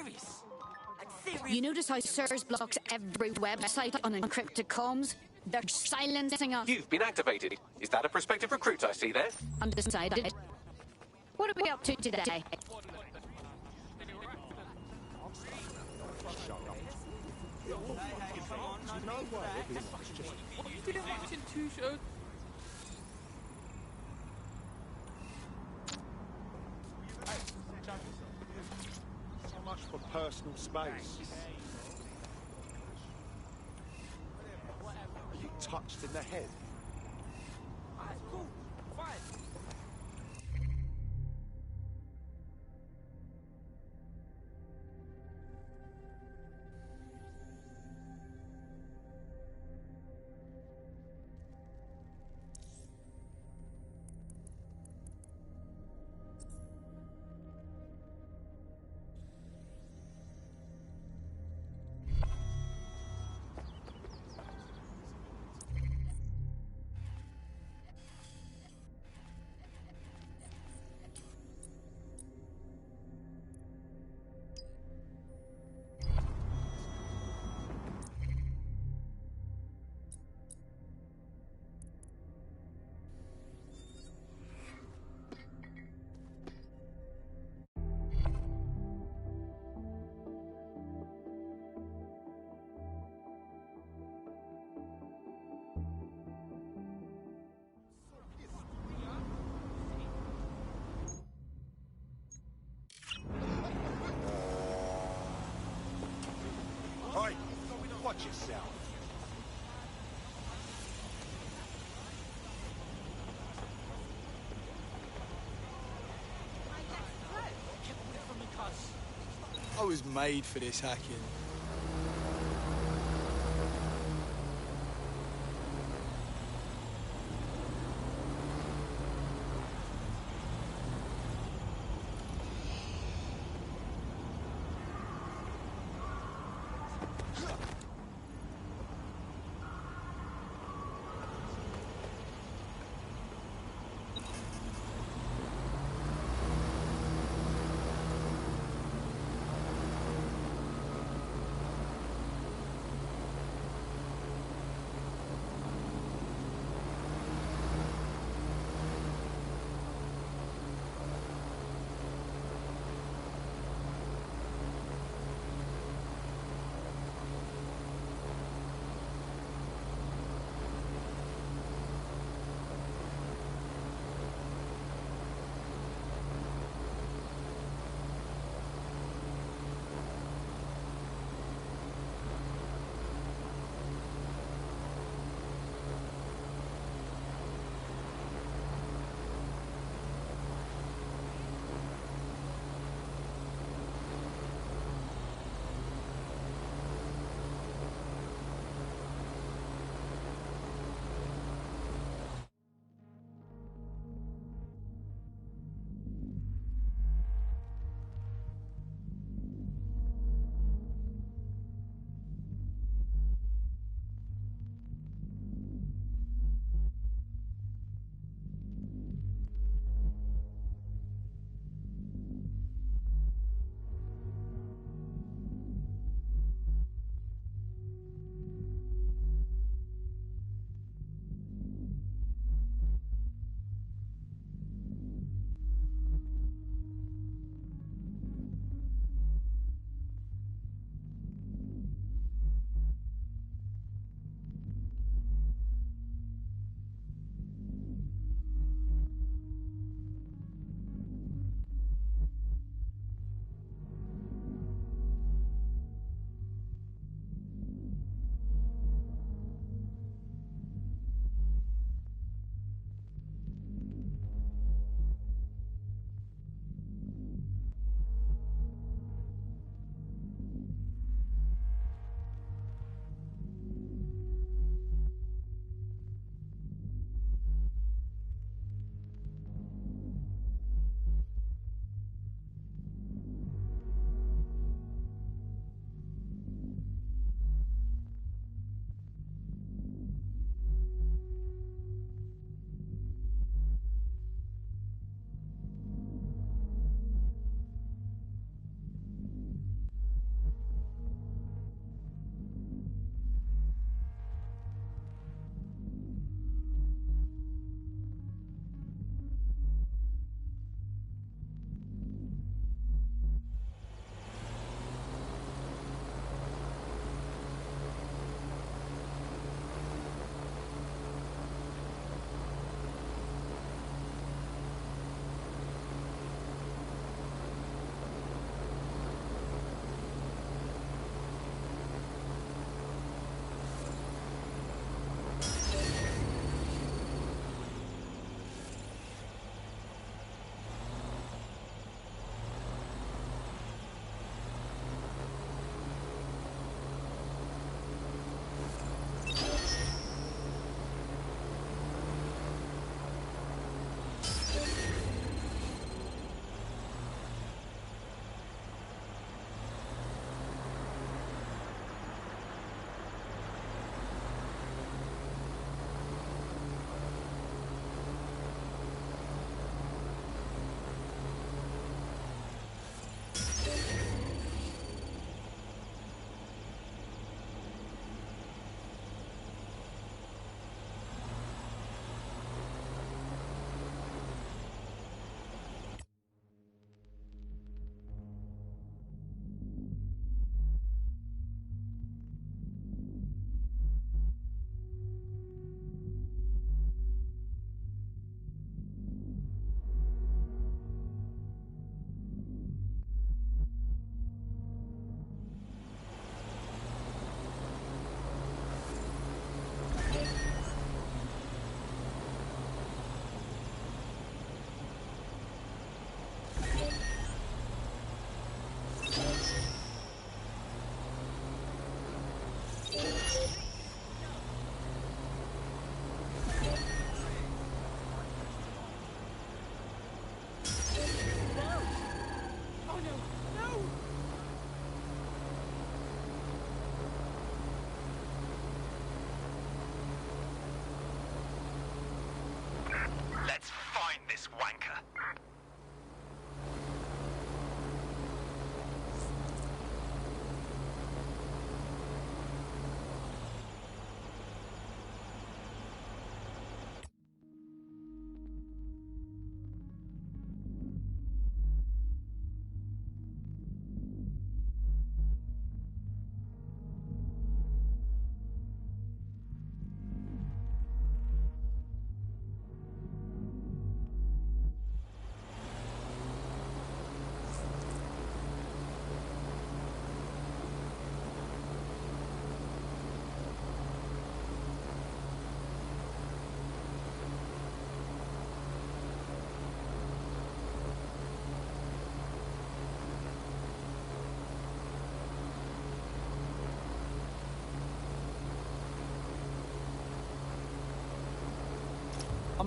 serious? Like serious? You notice how SIRS blocks every website on encrypted comms? They're silencing us. You've been activated. Is that a prospective recruit I see there? Undecided. What are we up to today? Didn't watching 2 shows. So much for personal space. Are you touched in the head? Alright, cool. Fine. Hey, watch yourself. I was made for this hacking.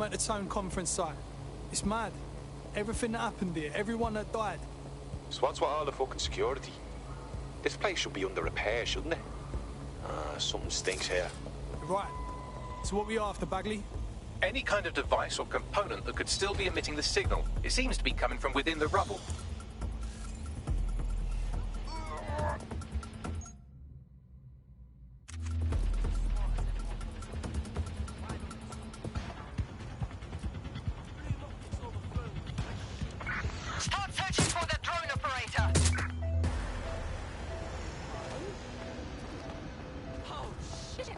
I'm at the town conference site. It's mad. Everything that happened here, everyone that died. So what's with all the fucking security? This place should be under repair, shouldn't it? Something stinks here. Right. So what we after, Bagley? Any kind of device or component that could still be emitting the signal. It seems to be coming from within the rubble. Start searching for the drone operator. Oh, shit!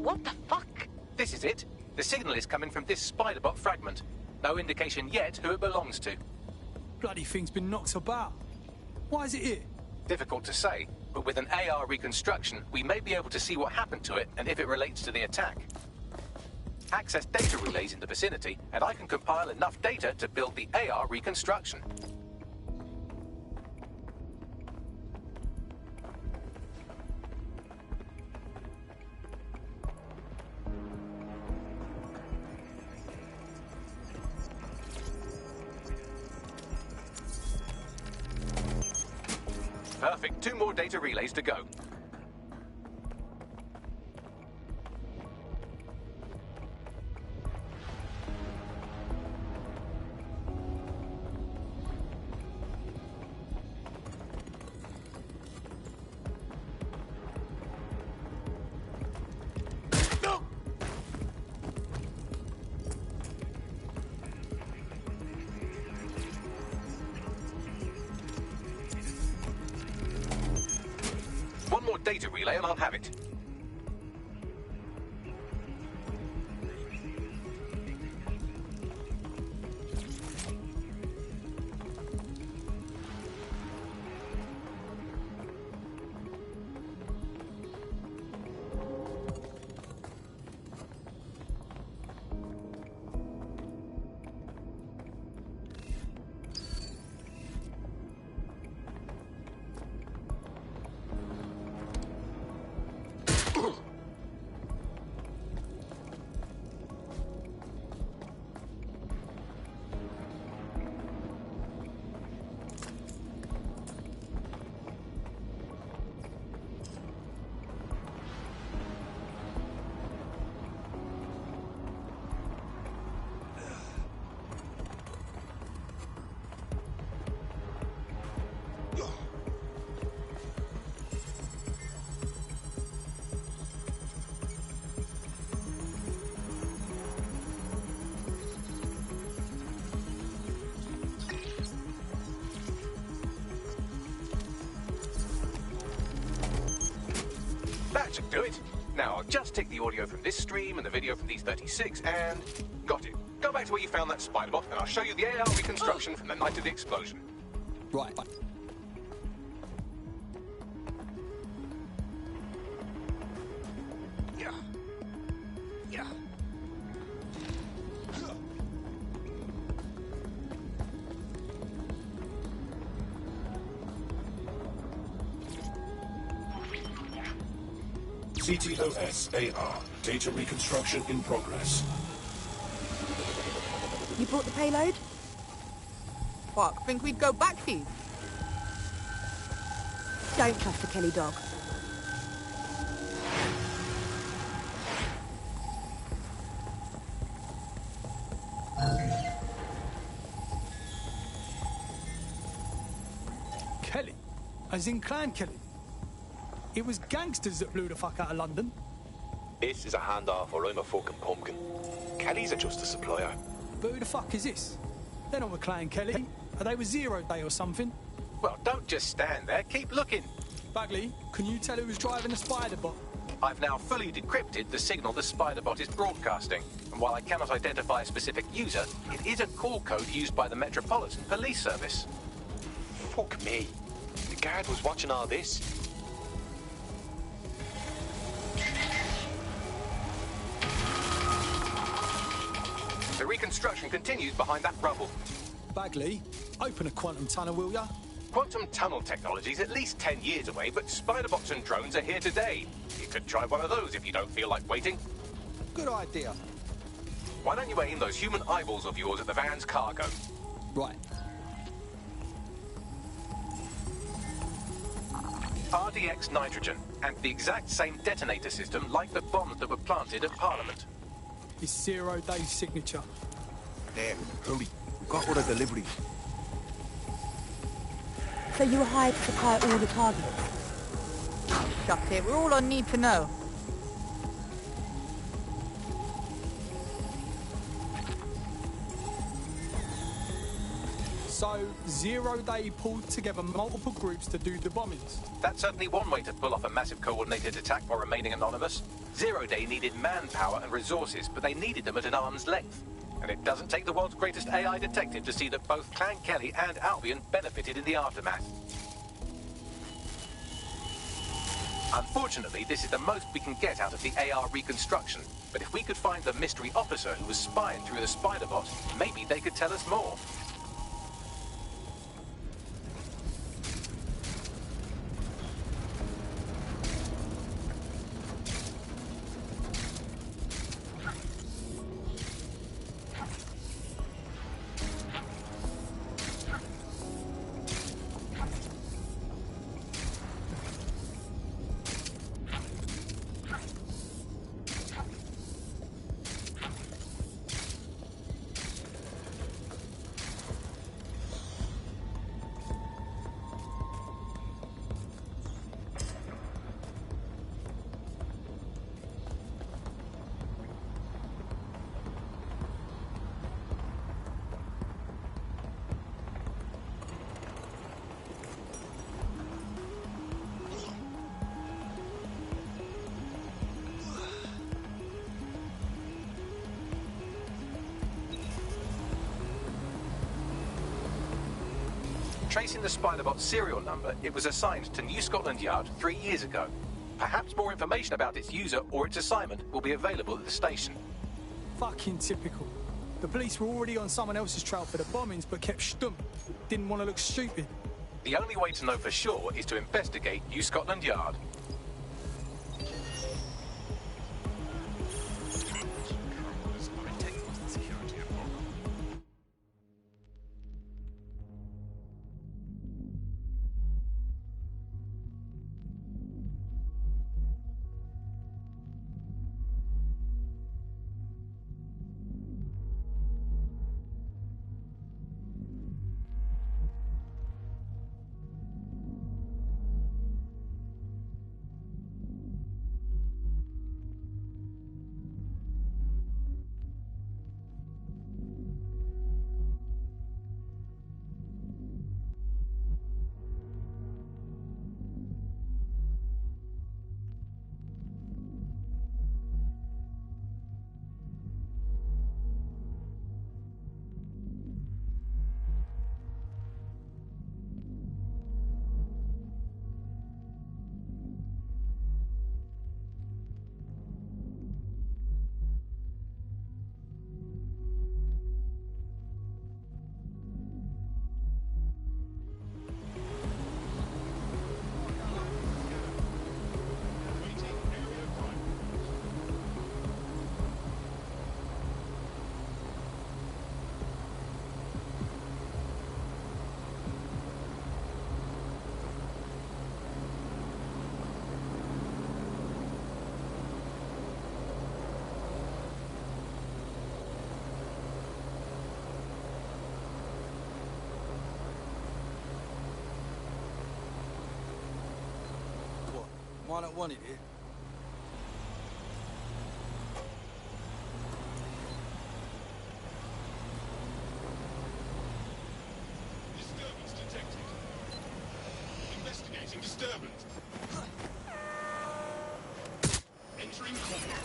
What the fuck? This is it. The signal is coming from this spider-bot fragment. No indication yet who it belongs to. Bloody thing's been knocked about. Why is it here? Difficult to say, but with an AR reconstruction, we may be able to see what happened to it and if it relates to the attack. Access data relays in the vicinity, and I can compile enough data to build the AR reconstruction. Perfect. 2 more data relays to go. One more data relay and I'll have it. That should do it. Now, I'll just take the audio from this stream and the video from these 36 and... Got it. Go back to where you found that spider bot and I'll show you the AR reconstruction from the night of the explosion. Right. Yeah. Yeah. CTOS-AR. Data reconstruction in progress. You brought the payload? Fuck, think we'd go back here? Don't trust the Kelly dog. Kelly? As in Clan Kelly. It was gangsters that blew the fuck out of London. This is a handoff or I'm a fucking pumpkin. Kelly's are just a supplier. But who the fuck is this? They're not with Clan Kelly. Are they with Zero Day or something? Well, don't just stand there. Keep looking. Bagley, can you tell who's driving the spider bot? I've now fully decrypted the signal the Spiderbot is broadcasting. And while I cannot identify a specific user, it is a call code used by the Metropolitan Police Service. Fuck me. The guard was watching all this. The reconstruction continues behind that rubble. Bagley, open a quantum tunnel, will ya? Quantum tunnel technology is at least 10 years away, but Spiderbots and drones are here today. You could try one of those if you don't feel like waiting. Good idea. Why don't you aim those human eyeballs of yours at the van's cargo? Right. RDX nitrogen, and the exact same detonator system like the bombs that were planted at Parliament. It's Zero Day's signature. Damn, hurry. We got all the deliveries. So you were hired to supply all the targets? Shut it. We're all on need to know. So, Zero Day pulled together multiple groups to do the bombings. That's certainly one way to pull off a massive coordinated attack while remaining anonymous. Zero Day needed manpower and resources, but they needed them at an arm's length. And it doesn't take the world's greatest AI detective to see that both Clan Kelly and Albion benefited in the aftermath. Unfortunately, this is the most we can get out of the AR reconstruction. But if we could find the mystery officer who was spying through the Spiderbot, maybe they could tell us more. Tracing the Spiderbot's serial number, it was assigned to New Scotland Yard 3 years ago. Perhaps more information about its user or its assignment will be available at the station. Fucking typical. The police were already on someone else's trail for the bombings, but kept stum. Didn't want to look stupid. The only way to know for sure is to investigate New Scotland Yard. Am I not wanted here? Disturbance detected. Investigating disturbance. Entering compound.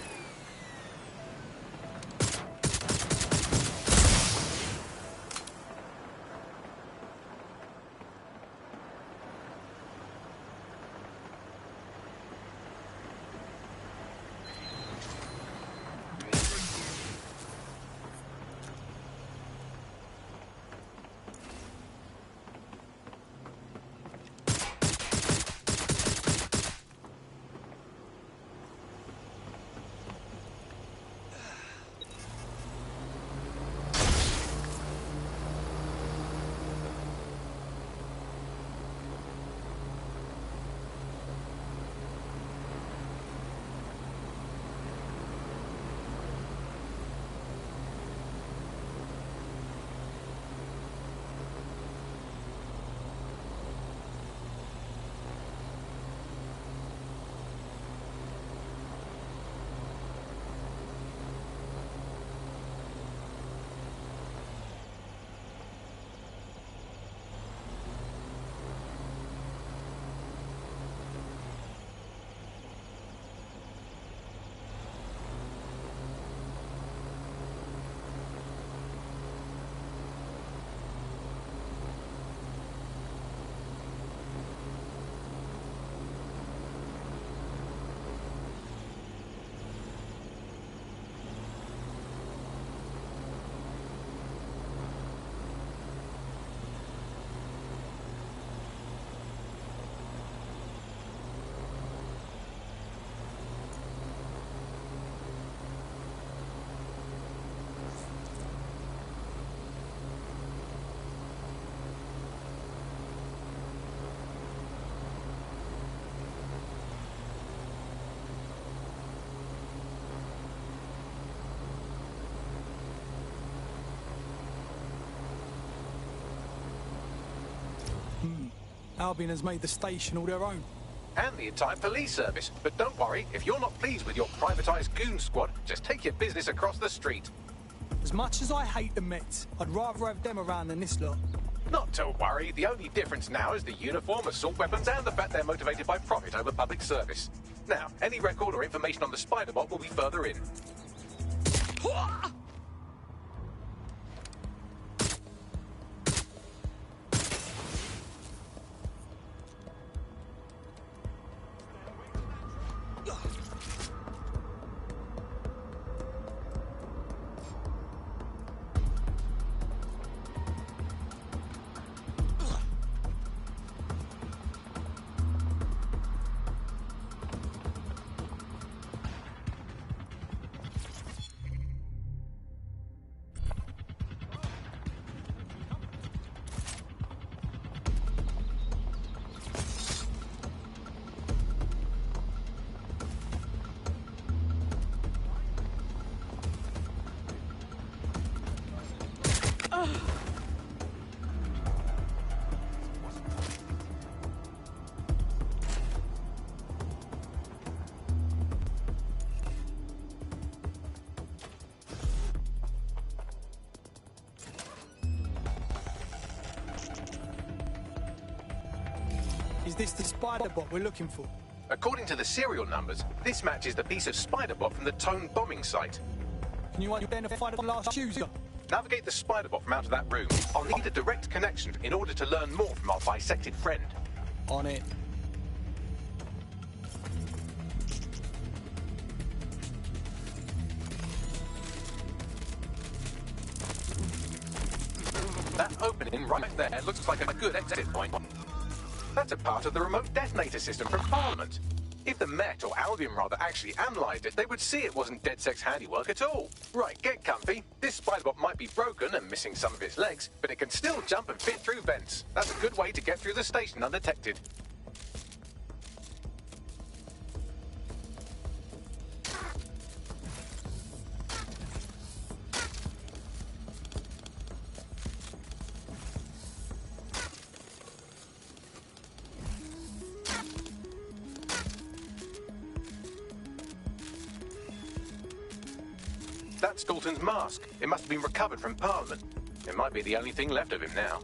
Albion has made the station all their own. And the entire police service. But don't worry, if you're not pleased with your privatised goon squad, just take your business across the street. As much as I hate the Mets, I'd rather have them around than this lot. Not to worry, the only difference now is the uniform, assault weapons, and the fact they're motivated by profit over public service. Now, any record or information on the Spider-Bot will be further in. Is this the Spider-Bot we're looking for? According to the serial numbers, this matches the piece of Spider-Bot from the Tone bombing site. Can you identify the last user? Navigate the Spider-Bot from out of that room. I'll need a direct connection in order to learn more from our bisected friend. On it. That opening right there looks like a good exit point. That's a part of the remote detonator system from Parliament. If the Met, or Albion rather, actually analysed it, they would see it wasn't DedSec's handiwork at all. Right, get comfy. This Spider-Bot might be broken and missing some of its legs, but it can still jump and fit through vents. That's a good way to get through the station undetected. That's Dalton's mask. It must have been recovered from Parliament. It might be the only thing left of him now.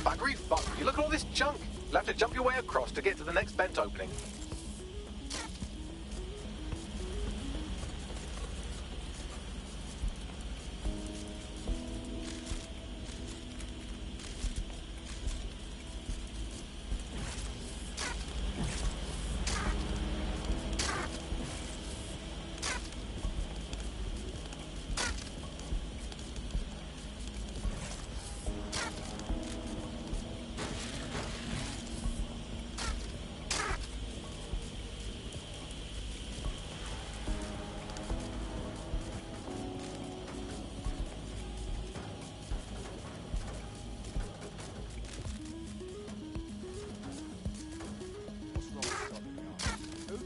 Buggery fuck. You look at all this junk. You'll have to jump your way across to get to the next vent opening.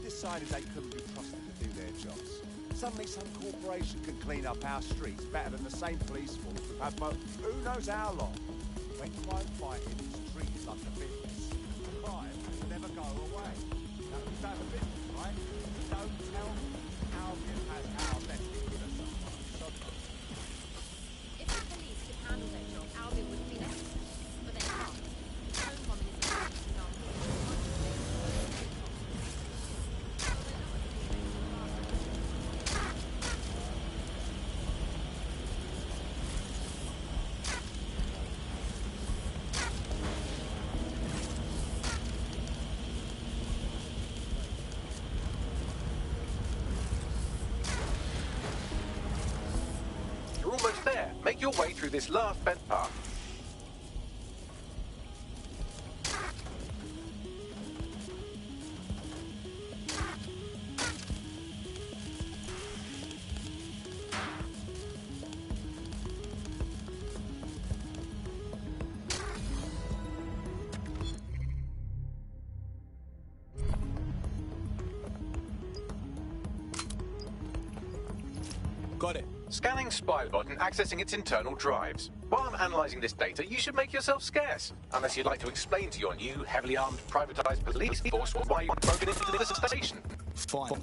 Decided they couldn't be trusted to do their jobs. Suddenly some corporation can clean up our streets better than the same police force we've had for who knows how long. When crime fighting is treated like a business, crime will never go away. Now, you have a business, right? Don't tell me Albion has our best interest at heart. If the police could handle their job, Albion wouldn't be necessary. But they can't. Home bombing is a example. You're almost there. Make your way through this last vent path. Got it. Scanning Spybot and accessing its internal drives. While I'm analysing this data, you should make yourself scarce. Unless you'd like to explain to your new, heavily armed, privatised police force why you've broken into the station. Fine.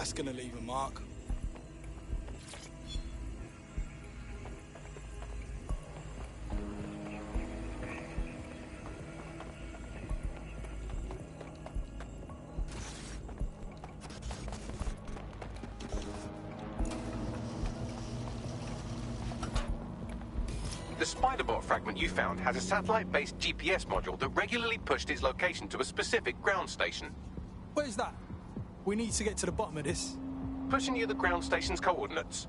That's gonna leave a mark. The spider-bot fragment you found has a satellite-based GPS module that regularly pushed its location to a specific ground station. Where's that? We need to get to the bottom of this. Pushing you the ground station's coordinates.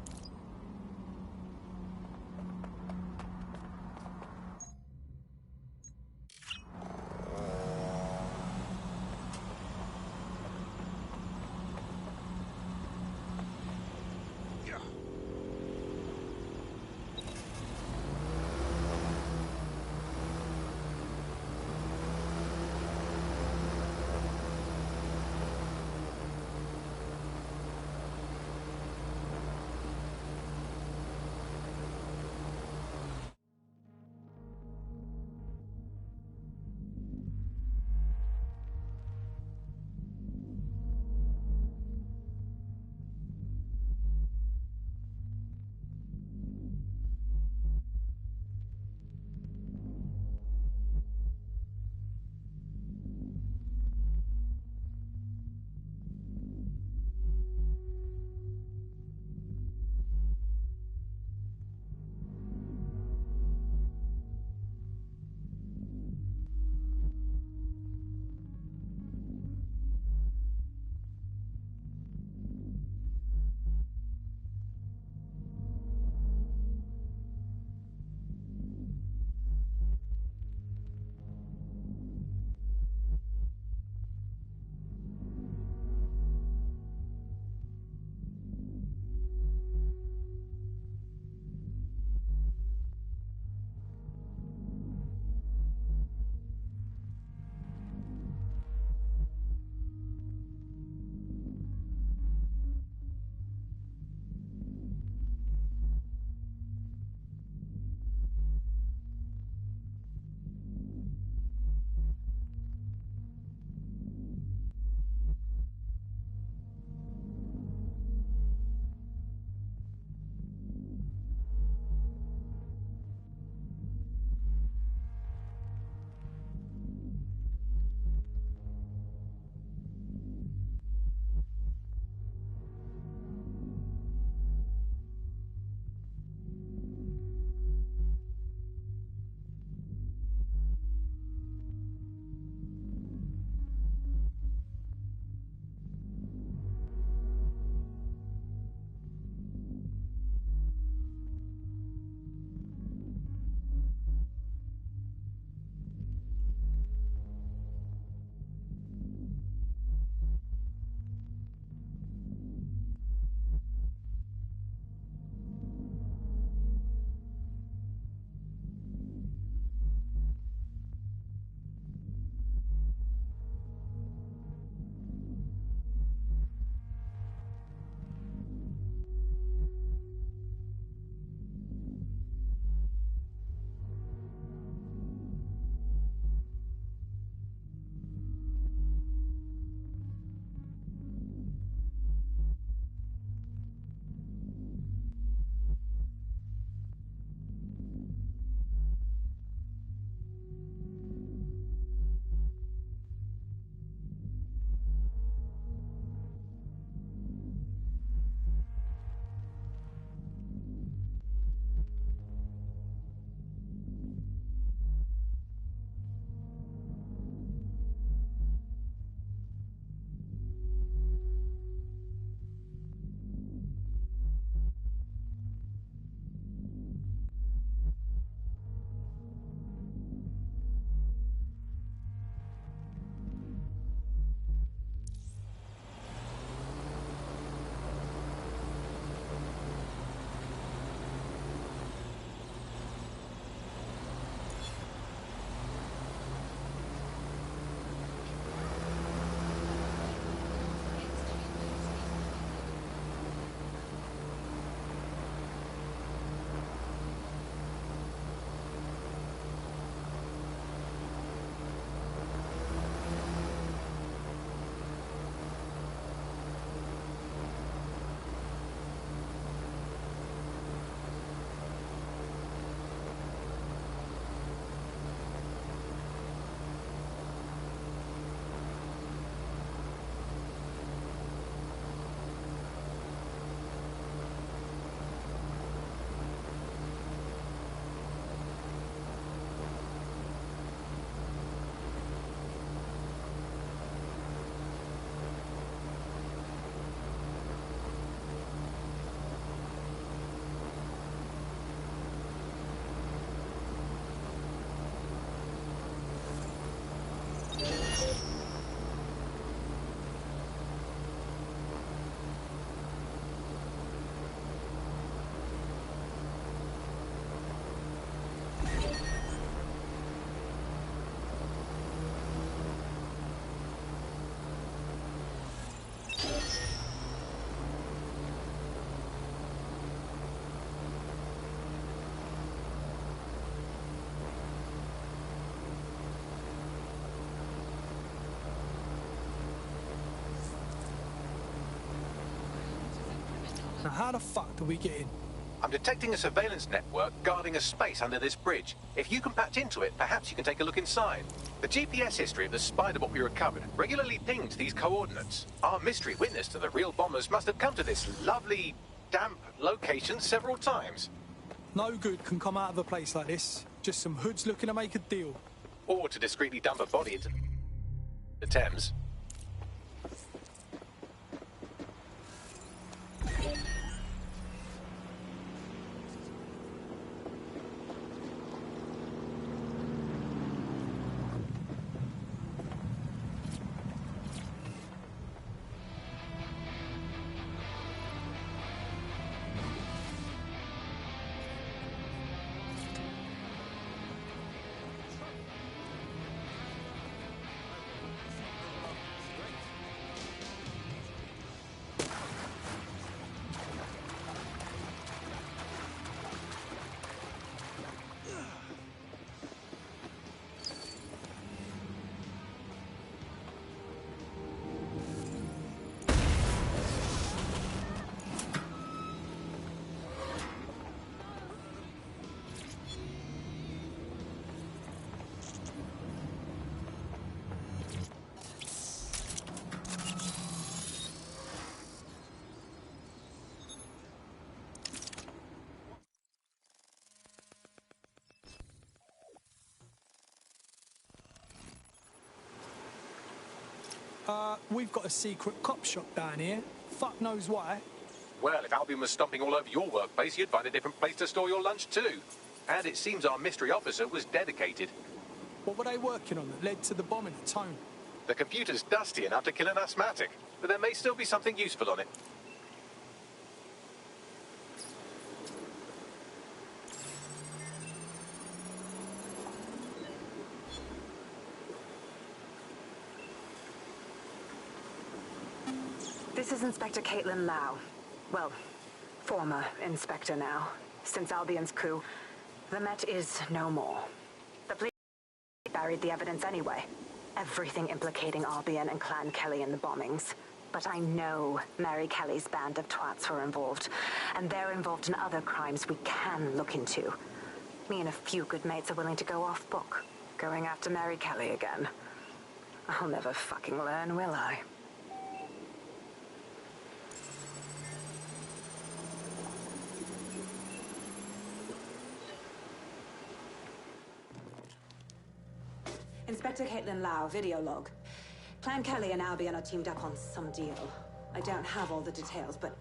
Now how the fuck do we get in? I'm detecting a surveillance network guarding a space under this bridge. If you can patch into it, perhaps you can take a look inside. The GPS history of the spider bot we recovered regularly pinged these coordinates. Our mystery witness to the real bombers must have come to this lovely, damp location several times. No good can come out of a place like this. Just some hoods looking to make a deal. Or to discreetly dump a body into the Thames. We've got a secret cop shop down here. Fuck knows why. Well, if Albion was stomping all over your workplace, you'd find a different place to store your lunch too. And it seems our mystery officer was dedicated. What were they working on that led to the bombing at Tone? The computer's dusty enough to kill an asthmatic, but there may still be something useful on it. This is Inspector Caitlin Lau. Well, former inspector now. Since Albion's coup, the Met is no more. The police buried the evidence anyway. Everything implicating Albion and Clan Kelly in the bombings. But I know Mary Kelly's band of twats were involved, and they're involved in other crimes we can look into. Me and a few good mates are willing to go off book, going after Mary Kelly again. I'll never fucking learn, will I? Inspector Caitlin Lau, video log. Clan Kelly and Albion are teamed up on some deal. I don't have all the details, but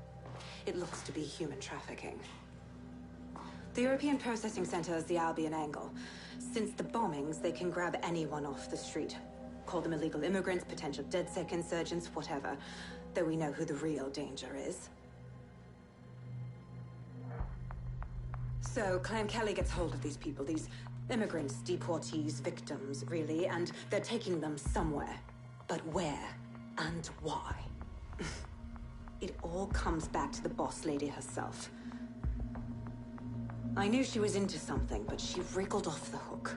it looks to be human trafficking. The European Processing Center is the Albion angle. Since the bombings, they can grab anyone off the street. Call them illegal immigrants, potential DedSec insurgents, whatever. Though we know who the real danger is. So, Clan Kelly gets hold of these people, these immigrants, deportees, victims, really, and they're taking them somewhere. But where and why? It all comes back to the boss lady herself. I knew she was into something, but she wriggled off the hook.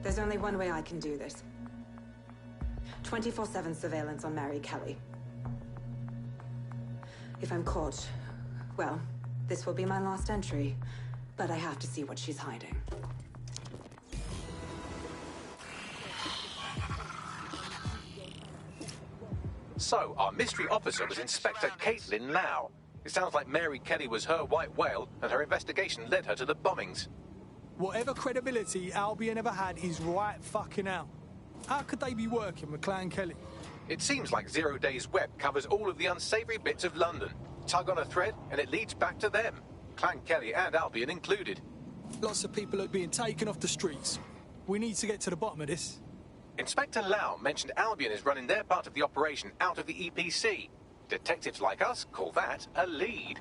There's only one way I can do this. 24/7 surveillance on Mary Kelly. If I'm caught, well, this will be my last entry. But I have to see what she's hiding. So, our mystery officer was Inspector Caitlin Lau. It sounds like Mary Kelly was her white whale, and her investigation led her to the bombings. Whatever credibility Albion ever had is right fucking out. How could they be working with Clan Kelly? It seems like 0 Days Web covers all of the unsavory bits of London. Tug on a thread, and it leads back to them. Clan Kelly and Albion included. Lots of people are being taken off the streets. We need to get to the bottom of this. Inspector Lau mentioned Albion is running their part of the operation out of the EPC. Detectives like us call that a lead.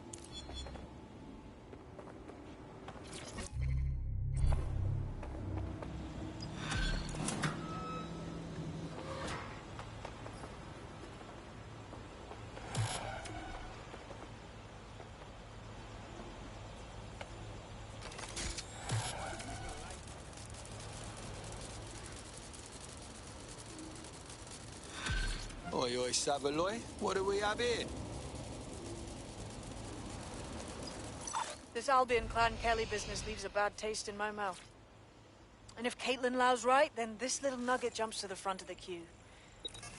Oi, oi, Savaloy. What do we have here? This Albion Clan Kelly business leaves a bad taste in my mouth. And if Caitlin Lau's right, then this little nugget jumps to the front of the queue.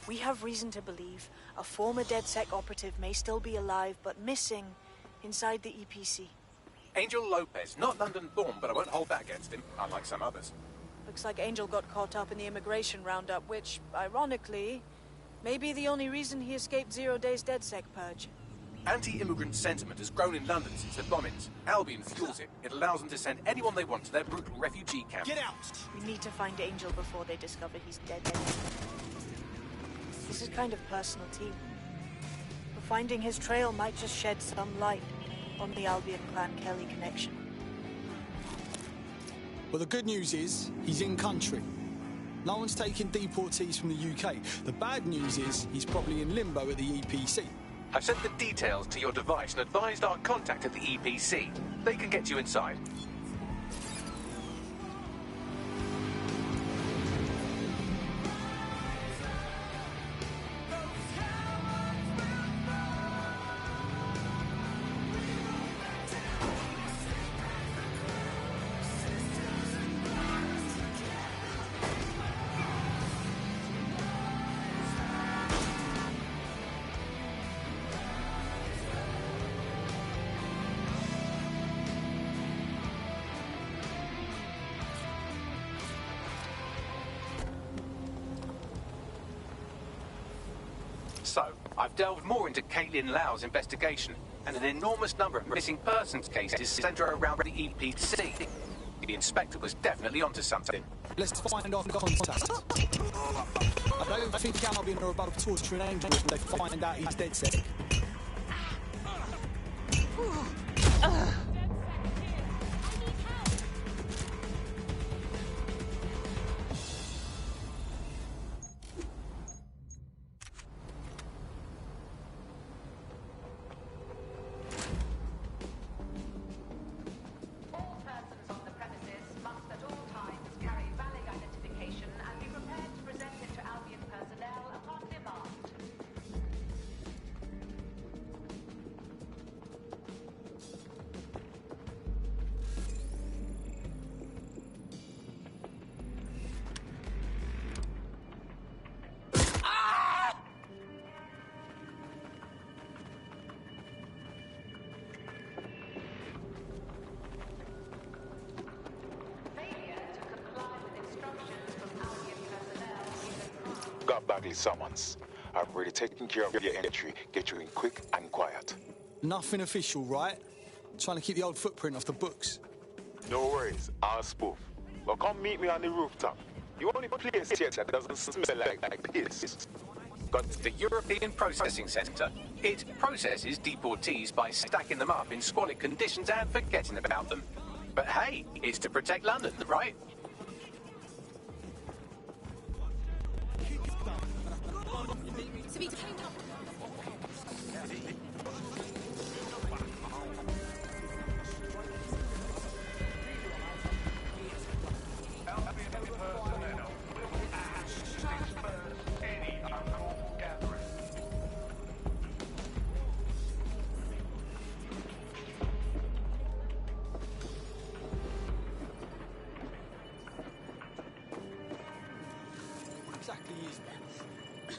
We have reason to believe a former DedSec operative may still be alive, but missing inside the EPC. Angel Lopez, not London-born, but I won't hold that against him, unlike some others. Looks like Angel got caught up in the immigration roundup, which, ironically, may be the only reason he escaped 0 days DedSec purge. Anti-immigrant sentiment has grown in London since the bombings. Albion fuels it. It allows them to send anyone they want to their brutal refugee camp. Get out! We need to find Angel before they discover he's dead. This is kind of personal, too. But finding his trail might just shed some light on the Albion Clan Kelly connection. Well, the good news is, he's in country. No one's taking deportees from the UK. The bad news is, he's probably in limbo at the EPC. I've sent the details to your device and advised our contact at the EPC. They can get you inside. So, I've delved more into Caitlin Lau's investigation, and an enormous number of missing persons cases centre around the EPC. The inspector was definitely onto something. Let's find our contact. I don't think Albion are above torturing Angel if they find out he's dead set. Got Bagley summons. I've already taken care of your entry. Get you in quick and quiet. Nothing official, right? Trying to keep the old footprint off the books. No worries, I'll spoof. Well, come meet me on the rooftop. You only place here that doesn't smell like piss. Got the European Processing Centre. It processes deportees by stacking them up in squalid conditions and forgetting about them. But hey, it's to protect London, right? Exactly is that?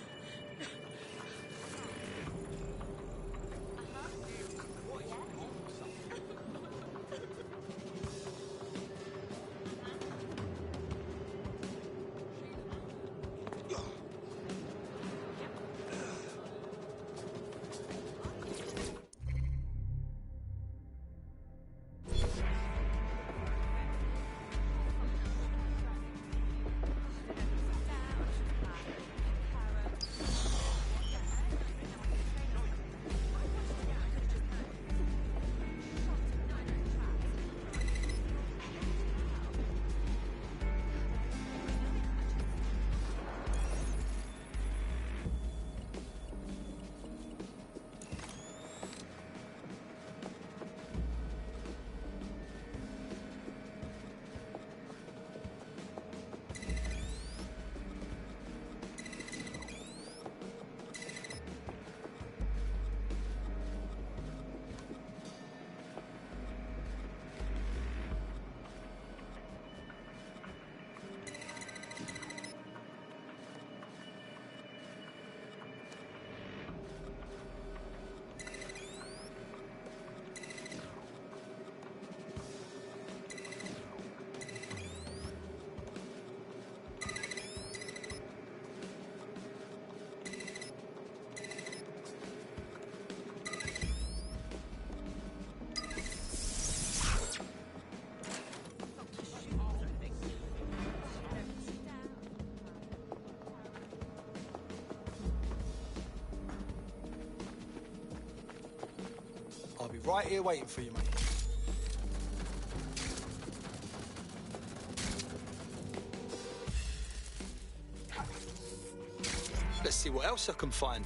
I'll be right here waiting for you, mate. Let's see what else I can find.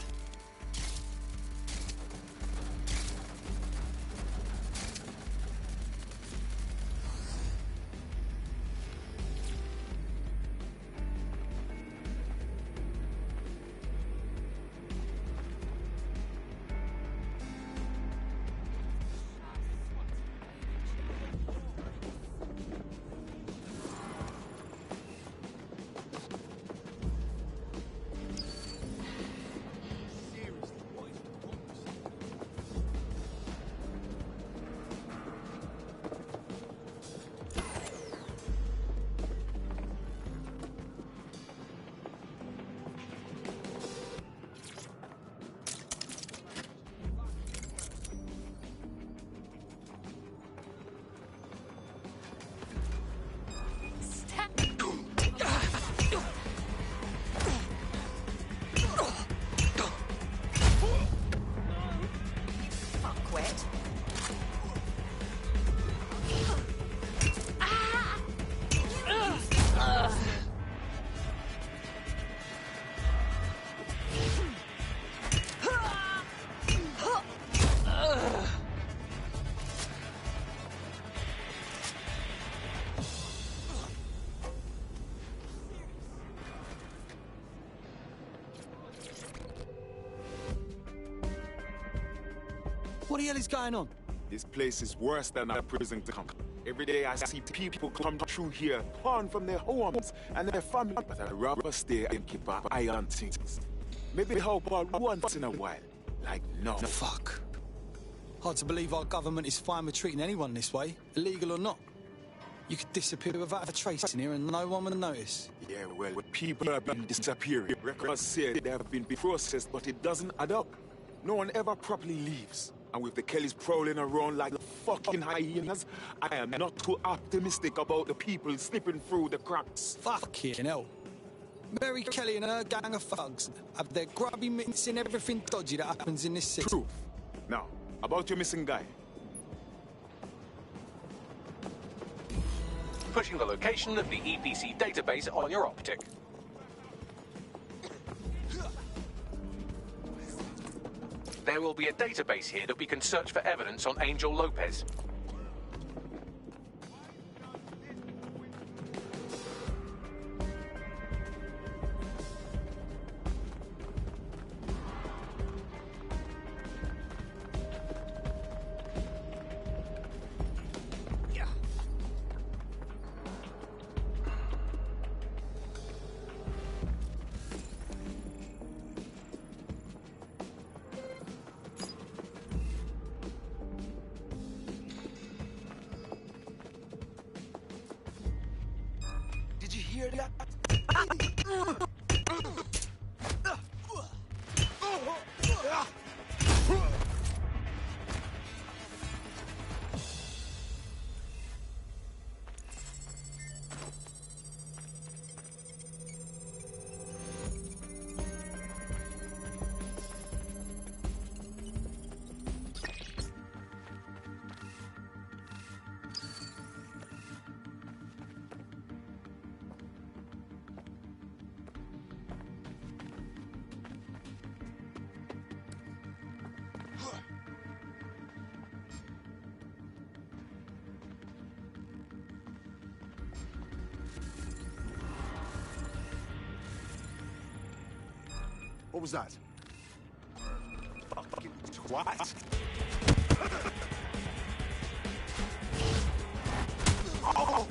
What the hell is going on? This place is worse than a prison camp. Every day I see people come through here, torn from their homes and their family, but I'd rather stay and keep an eye on things. Maybe help out once in a while, like no. Fuck. Hard to believe our government is fine with treating anyone this way, illegal or not. You could disappear without a trace in here and no one would notice. Yeah, well, people have been disappearing. Records say they have been processed, but it doesn't add up. No one ever properly leaves. And with the Kellys prowling around like fucking hyenas, I am not too optimistic about the people slipping through the cracks. Fucking hell. Mary Kelly and her gang of thugs have their grubby mitts in everything dodgy that happens in this city. True. Now, about your missing guy. Pushing the location of the EPC database on your optic. There will be a database here that we can search for evidence on Angel Lopez. Did you hear that? What was that? Fucking twat! Oh!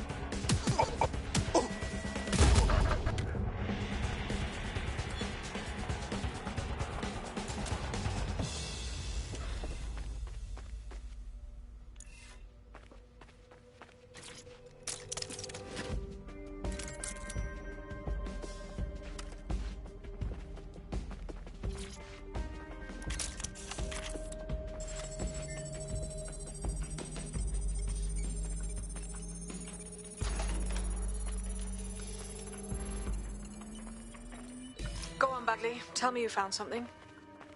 Go on, Bagley. Tell me you found something.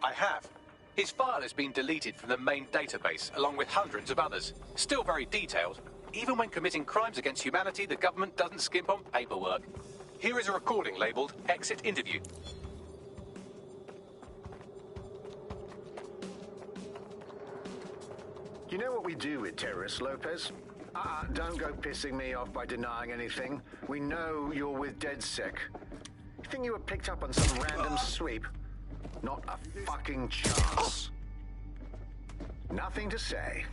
I have. His file has been deleted from the main database, along with hundreds of others. Still very detailed. Even when committing crimes against humanity, the government doesn't skimp on paperwork. Here is a recording labelled Exit Interview. You know what we do with terrorists, Lopez? Don't go pissing me off by denying anything. We know you're with DedSec. You think you were picked up on some random sweep? Not a fucking chance. Nothing to say.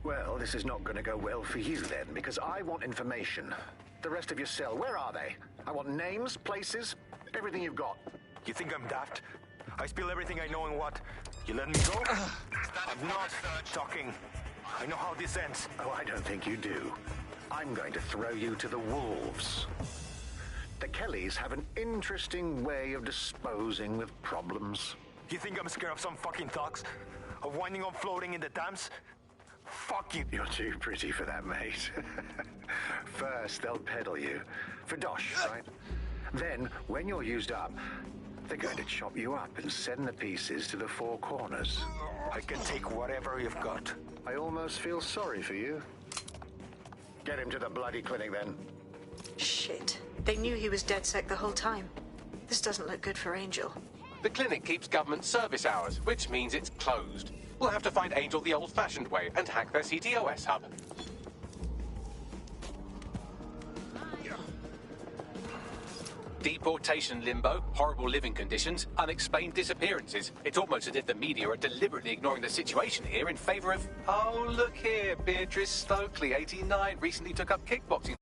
Well, this is not going to go well for you then, because I want information. The rest of your cell, where are they? I want names, places, everything you've got. You think I'm daft? I spill everything I know and what? You let me go? I'm not talking. I know how this ends. Oh, I don't think you do. I'm going to throw you to the wolves. The Kellys have an interesting way of disposing with problems. You think I'm scared of some fucking thugs? Of winding up floating in the dams? Fuck you. You're too pretty for that, mate. First, they'll peddle you. For dosh, right? Then, when you're used up, they're going to chop you up and send the pieces to the four corners. I can take whatever you've got. I almost feel sorry for you. Get him to the bloody clinic, then. Shit. They knew he was DedSec the whole time. This doesn't look good for Angel. The clinic keeps government service hours, which means it's closed. We'll have to find Angel the old-fashioned way and hack their CTOS hub. Deportation limbo, horrible living conditions, unexplained disappearances. It's almost as if the media are deliberately ignoring the situation here in favour of... Oh, look here, Beatrice Stokely, 89, recently took up kickboxing.